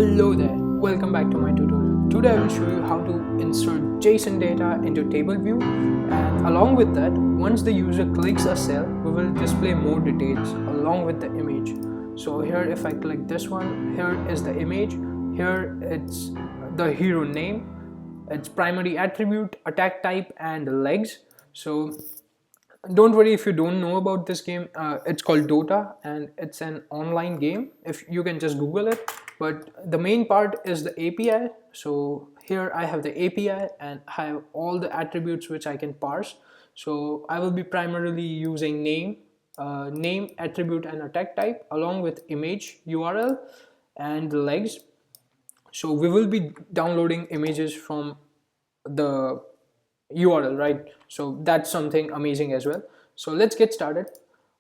Hello there, welcome back to my tutorial. Today I will show you how to insert JSON data into table view, and along with that, once the user clicks a cell, we will display more details along with the image. So here if I click this one, here is the image, here it's the hero name, its primary attribute, attack type and legs. So don't worry if you don't know about this game. It's called Dota and it's an online game. If you can just Google it, but the main part is the API. So here I have the API and I have all the attributes which I can parse. So I will be primarily using name, attribute and attack type along with image URL and legs. So we will be downloading images from the URL, right? So that's something amazing as well. So let's get started.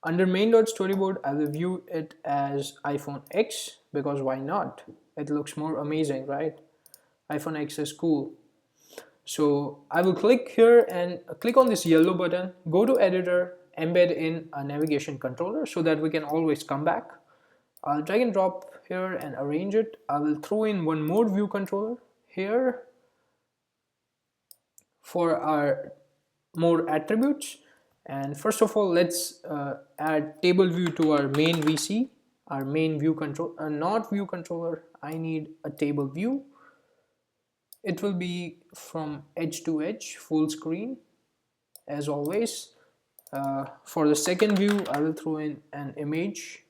Under main.storyboard, I will view it as iPhone X because why not? It looks more amazing, right? iPhone X is cool. So I will click here and click on this yellow button, go to editor, embed in a navigation controller so that we can always come back. I'll drag and drop here and arrange it. I will throw in one more view controller here for our more attributes. And first of all, let's add table view to our main VC, our main view control, not view controller. I need a table view. It will be from edge to edge, full screen as always. For the second view, I will throw in an image.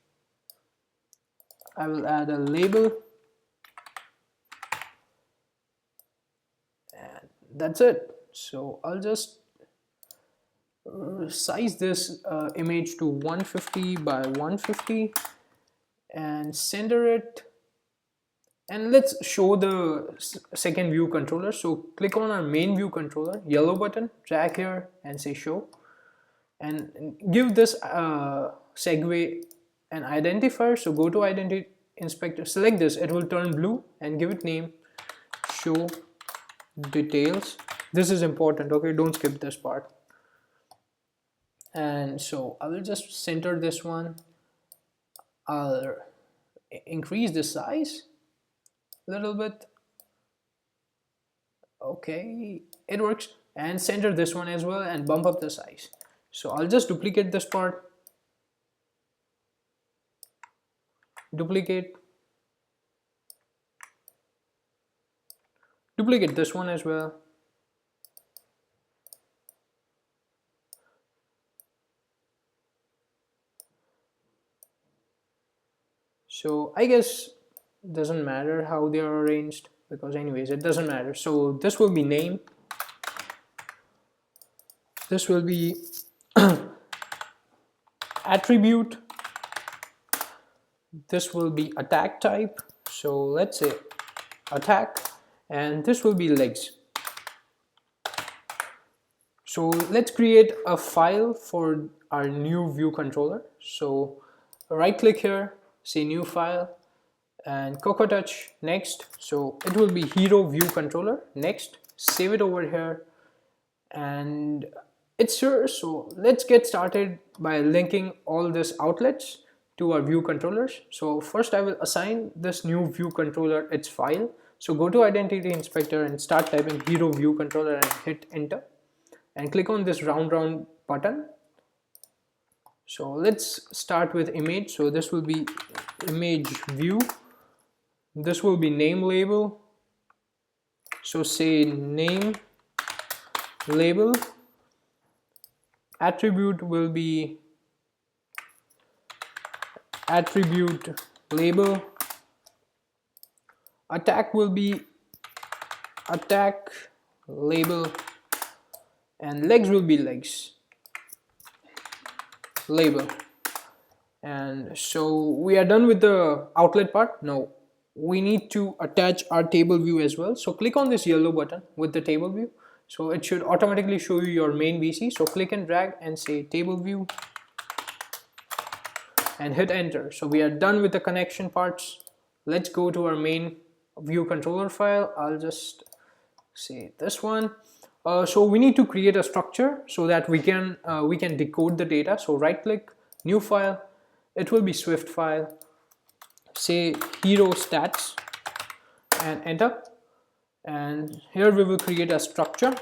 I will add a label. And that's it. So I'll just size this image to 150 by 150 and center it, and let's show the second view controller. So click on our main view controller, yellow button, drag here and say show, and give this segue an identifier. So go to identity inspector, select this, it will turn blue, and give it name show details. This is important, okay, don't skip this part. And so I will just center this one. I'll increase the size a little bit. Okay, it works. And center this one as well and bump up the size. So I'll just duplicate this part. Duplicate this one as well. So I guess it doesn't matter how they are arranged because anyways it doesn't matter. So this will be name, this will be attribute, this will be attack type, so let's say attack, and this will be legs. So let's create a file for our new view controller. So right click here, say new file, and Cocoa Touch next. So it will be hero view controller next, save it over here, and it's here. So let's get started by linking all these outlets to our view controllers. So first I will assign this new view controller its file. So go to identity inspector and start typing hero view controller and hit enter, and click on this round button. So let's start with image. So this will be image view. This will be name label. So say name label. Attribute will be attribute label. Attack will be attack label, and legs will be legs label. And so we are done with the outlet part. Now we need to attach our table view as well. So click on this yellow button with the table view. So it should automatically show you your main VC. So click and drag and say table view and hit enter. So we are done with the connection parts. Let's go to our main view controller file. I'll just say this one. So we need to create a structure so that we can decode the data. So right click, new file, it will be Swift file, say hero stats, and enter. And here we will create a structure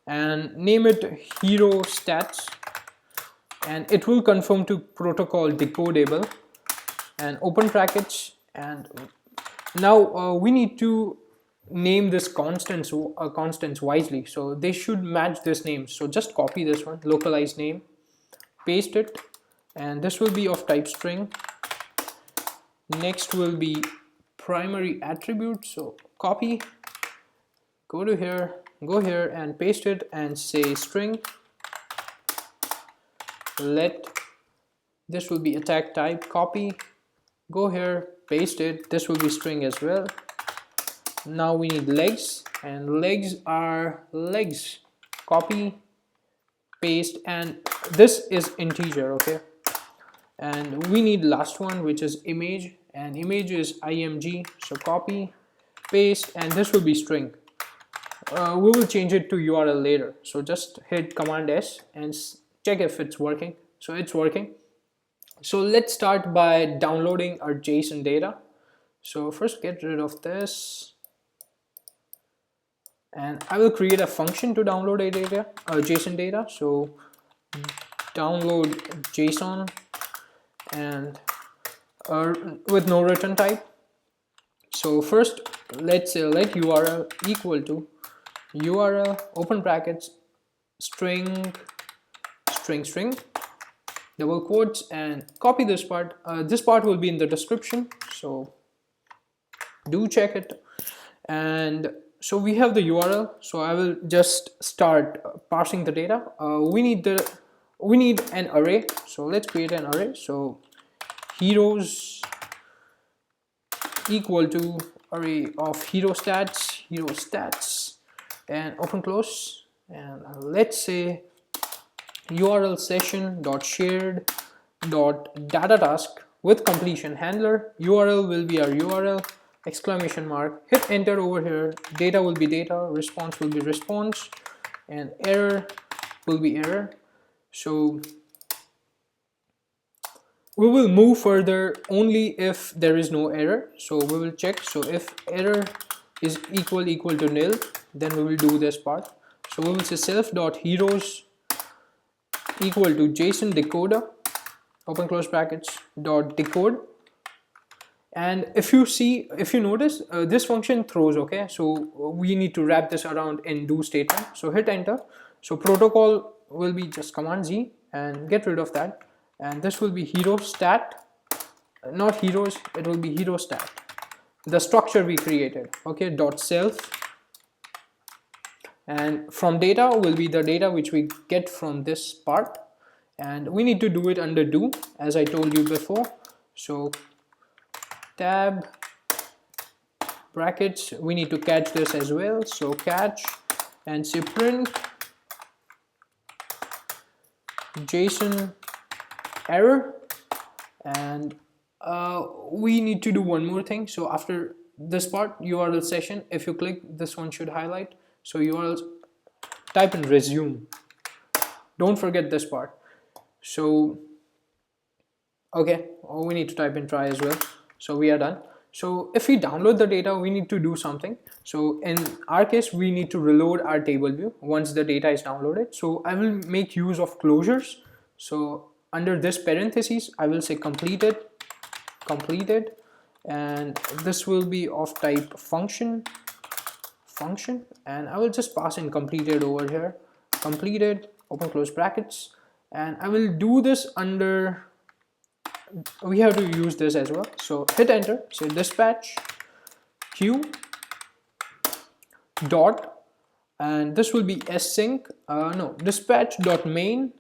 and name it hero stats, and it will conform to protocol decodable, and open brackets. And now we need to name this constants wisely, so they should match this name. So just copy this one, localize name, paste it, and this will be of type string. Next will be primary attribute, so copy, go here and paste it and say string. Let this will be attack type, copy, go here, paste it, this will be string as well. Now we need legs, and legs are legs, copy, paste, and this is integer, okay. And we need last one, which is image, and image is img, so copy, paste, and this will be string. We will change it to URL later, so just hit Command S and check if it's working. So it's working. So let's start by downloading our JSON data. So first get rid of this, and I will create a function to download a data, JSON data. So download JSON, and with no return type. So first let's say let URL equal to URL open brackets string double quotes, and copy this part. This part will be in the description, so do check it. And so we have the URL, so I will just start parsing the data. We need an array, so let's create an array. So heroes equal to array of hero stats, and open close, and let's say URL session dot shared dot data task with completion handler. URL will be our URL, exclamation mark, hit enter over here. Data will be data, response will be response, and error will be error. So we will move further only if there is no error, so we will check. So if error is equal to nil, then we will do this part. So we will say self.heroes equal to JSONDecoder, open close brackets, dot decode. And if you notice, this function throws, okay, so we need to wrap this around in do statement. So hit enter. So protocol will be just Command Z and get rid of that, and this will be hero stat, not heroes, it will be hero stat, the structure we created, okay, dot self. And from data will be the data which we get from this part, and we need to do it under do as I told you before. So tab brackets, we need to catch this as well, so catch and say print JSON error. And we need to do one more thing. So after this part, URL session, if you click, this one should highlight. So URL, type in resume, don't forget this part. So okay, we need to type in try as well. So we are done. So if we download the data, we need to do something. So in our case, we need to reload our table view once the data is downloaded. So I will make use of closures. So under this parentheses, I will say completed, and this will be of type function, and I will just pass in completed over here, completed, open close brackets, and I will do this under, we have to use this as well. So hit enter, say dispatch queue dot, and this will be async, dispatch dot main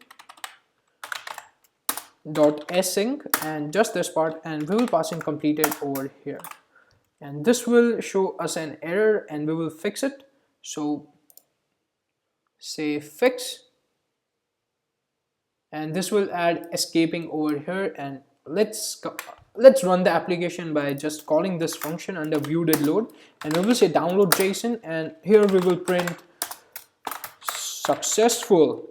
dot async, and just this part, and we will pass in completed over here, and this will show us an error and we will fix it. So say fix, and this will add escaping over here, and let's run the application by just calling this function under view.did_load, and we will say download JSON, and here we will print successful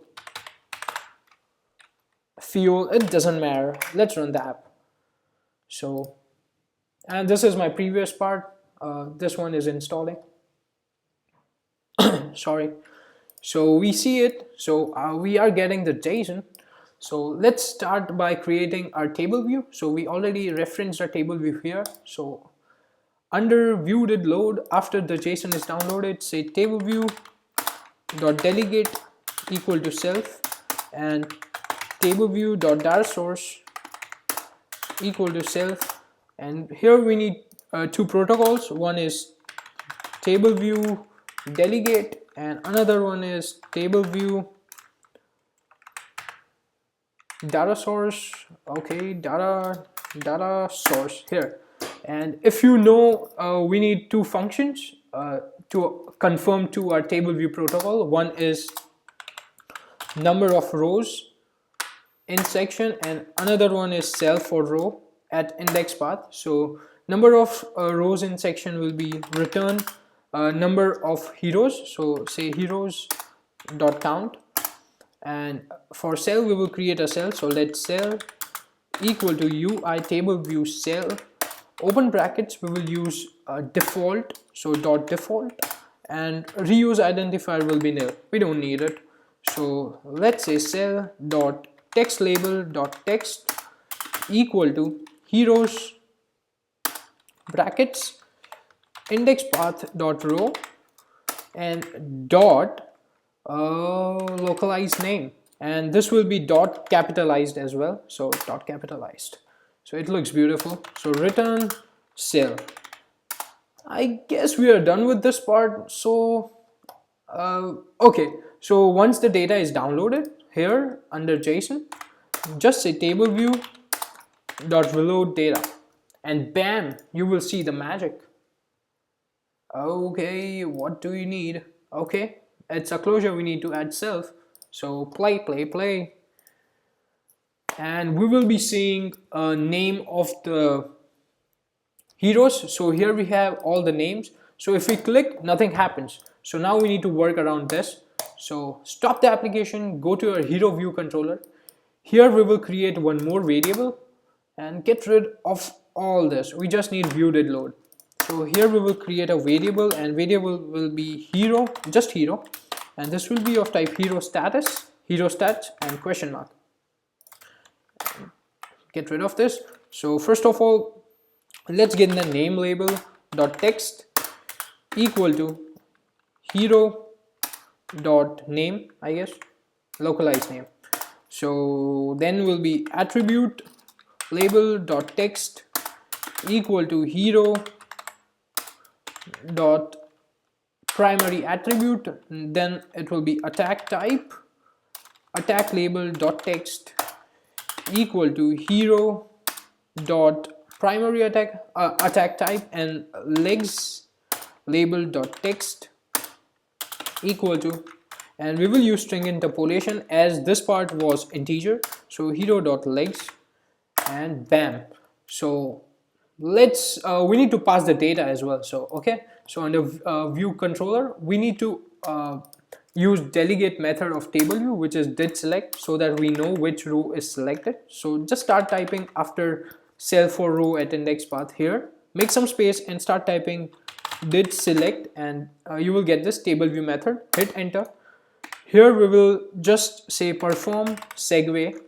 fuel, it doesn't matter, let's run the app. So, and this is my previous part, This one is installing. Sorry. So we see it. So we are getting the JSON. So let's start by creating our table view. So we already referenced our table view here. So under view did load, after the JSON is downloaded, say table view dot delegate equal to self, and table view dot data source equal to self. And here we need two protocols. One is table view delegate and another one is table view data source. Okay, data source here. And if you know, we need two functions to confirm to our table view protocol. One is number of rows in section and another one is self for row at index path. So number of rows in section will be return number of heroes. So say heroes dot count, and for cell we will create a cell. So let cell equal to UITableView cell, open brackets, we will use default, so dot default, and reuse identifier will be nil, we don't need it. So let's say cell dot text label dot text equal to heroes brackets index path dot row and dot localized name, and this will be dot capitalized as well. So dot capitalized, so it looks beautiful. So return cell. I guess we are done with this part. So okay, so once the data is downloaded here under JSON, just say table view dot reload data, and bam, you will see the magic. Okay, what do you need? Okay, it's a closure, we need to add self. So play, and we will be seeing a name of the heroes. So here we have all the names. So if we click, nothing happens. So now we need to work around this. So stop the application, go to our hero view controller. Here we will create one more variable and get rid of all this. We just need view did load. So here we will create a variable, and variable will be hero, just hero, and this will be of type hero status, hero stats, and question mark. Get rid of this. So first of all, let's get the name label dot text equal to hero dot name, I guess, localized name. So then will be attribute label dot text equal to hero dot primary attribute, then it will be attack type, attack label dot text equal to hero dot primary attack attack type, and legs label dot text equal to, and we will use string interpolation as this part was integer, so hero dot legs, and bam. So let's we need to pass the data as well. So okay, so under view controller we need to use delegate method of table view, which is did select, so that we know which row is selected. So just start typing after cell for row at index path here, make some space and start typing did select, and you will get this table view method. Hit enter. Here we will just say perform segue.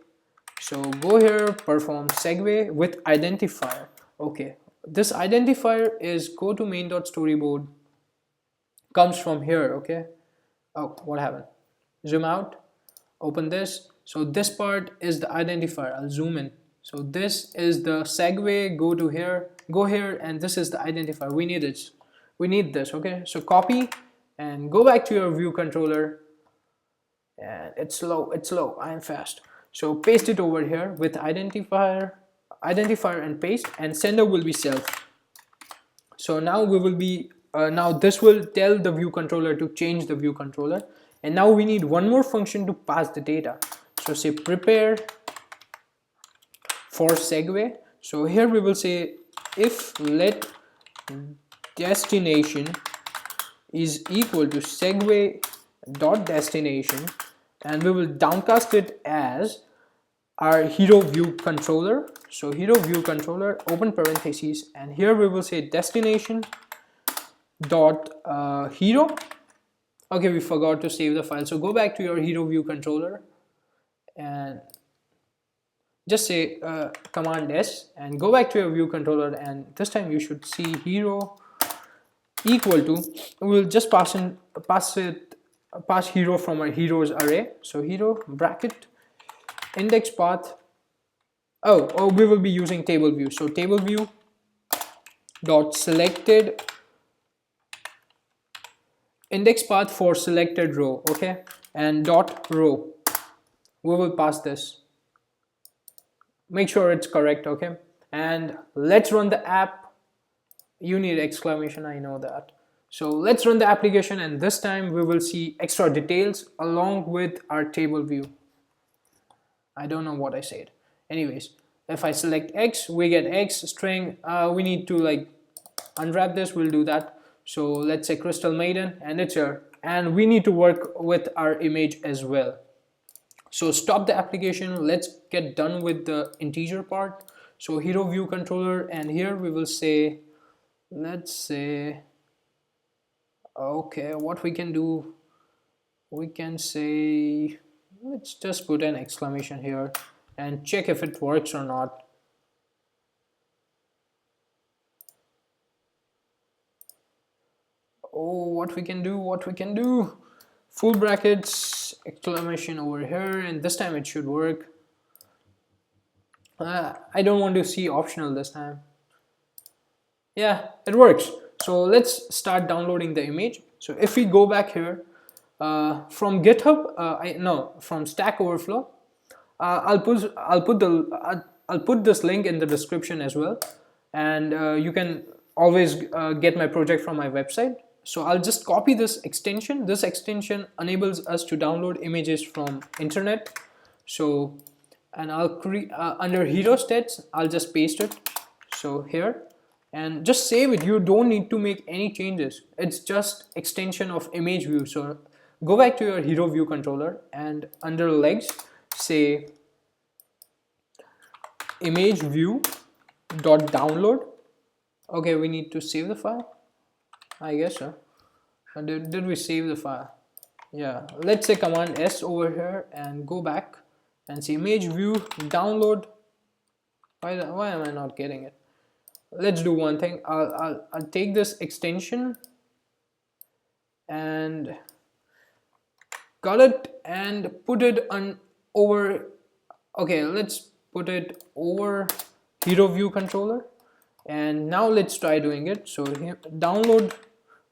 So go here, perform segue with identifier. Okay, this identifier is go to main.storyboard, comes from here. Okay, oh, what happened? Zoom out, open this. So this part is the identifier. I'll zoom in. So this is the segue, go to here, go here, and this is the identifier. We need it, we need this. Okay, so copy and go back to your view controller, and it's slow, I am fast. So paste it over here with identifier and paste, and sender will be self. So now we will be now this will tell the view controller to change the view controller, and now we need one more function to pass the data. So say prepare for segue. So here we will say if let destination is equal to segue dot destination, and we will downcast it as our hero view controller. So hero view controller, open parentheses, and here we will say destination dot hero. Okay, we forgot to save the file, so go back to your hero view controller and just say command S and go back to your view controller, and this time you should see hero equal to, we'll just pass hero from our heroes array. So hero bracket index path, oh we will be using table view, so table view dot selected index path for selected row, okay, and dot row, we will pass this, make sure it's correct, okay, and let's run the app. You need exclamation, I know that. So let's run the application, and this time we will see extra details along with our table view. I don't know what I said. Anyways, if I select X, we get X string. We need to like unwrap this, we'll do that. So let's say Crystal Maiden, and it's here, and we need to work with our image as well. So stop the application, let's get done with the integer part. So hero view controller, and here we will say, let's say, okay, what we can do, we can say, let's just put an exclamation here and check if it works or not. Oh, what we can do, full brackets, exclamation over here, and this time it should work. I don't want to see optional this time. Yeah, it works. So let's start downloading the image. So if we go back here from GitHub, from Stack Overflow, I'll put this link in the description as well, and you can always get my project from my website. So I'll just copy this extension. This extension enables us to download images from internet. So, and I'll create under hero stats, I'll just paste it. So here, and just save it. You don't need to make any changes. It's just extension of image view. So go back to your hero view controller, and under legs say image view dot download. Okay, we need to save the file, I guess so. Did we save the file? Yeah, let's say command S over here and go back and see image view download. Why am I not getting it? Let's do one thing. I'll take this extension and cut it and put it on over. Okay, let's put it over hero view controller, and now let's try doing it. So here, download.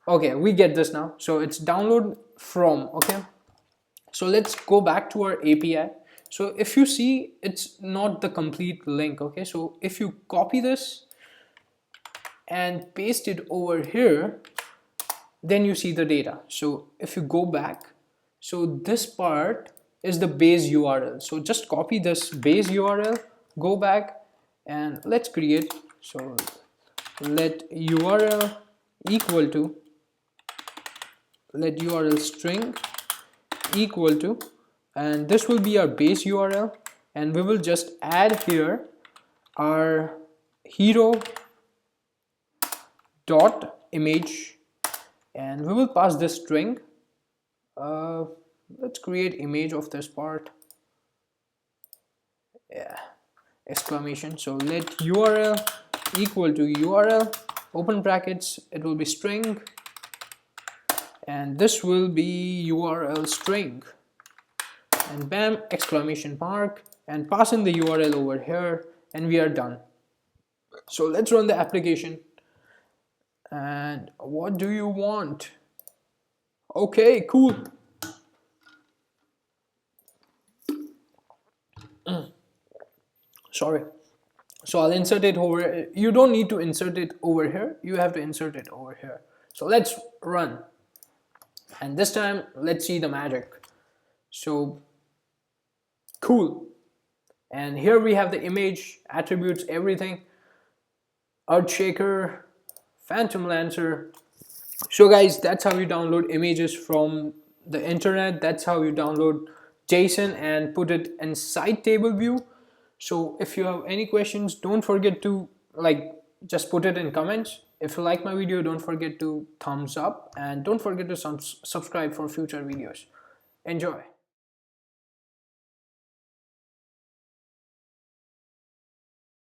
Okay, we get this now. So it's download from. Okay, so let's go back to our API. So if you see, it's not the complete link. Okay, so if you copy this and paste it over here, then you see the data. So if you go back, so this part is the base URL. So just copy this base URL, go back, and let's create. So let URL equal to, let URL string equal to, and this will be our base URL, and we will just add here our hero dot image, and we will pass this string. Let's create image of this part. Yeah, exclamation. So let URL equal to URL, open brackets, it will be string, and this will be URL string, and bam, exclamation mark, and pass in the URL over here, and we are done. So let's run the application. And what do you want? Okay, cool. Sorry. So I'll insert it over. You don't need to insert it over here. You have to insert it over here. So let's run. And this time, let's see the magic. So cool. And here we have the image, attributes, everything. Earthshaker, Phantom Lancer. So guys, that's how you download images from the internet. That's how you download JSON and put it inside table view. So if you have any questions, don't forget to just put it in comments. If you like my video, don't forget to thumbs up and don't forget to subscribe for future videos. Enjoy.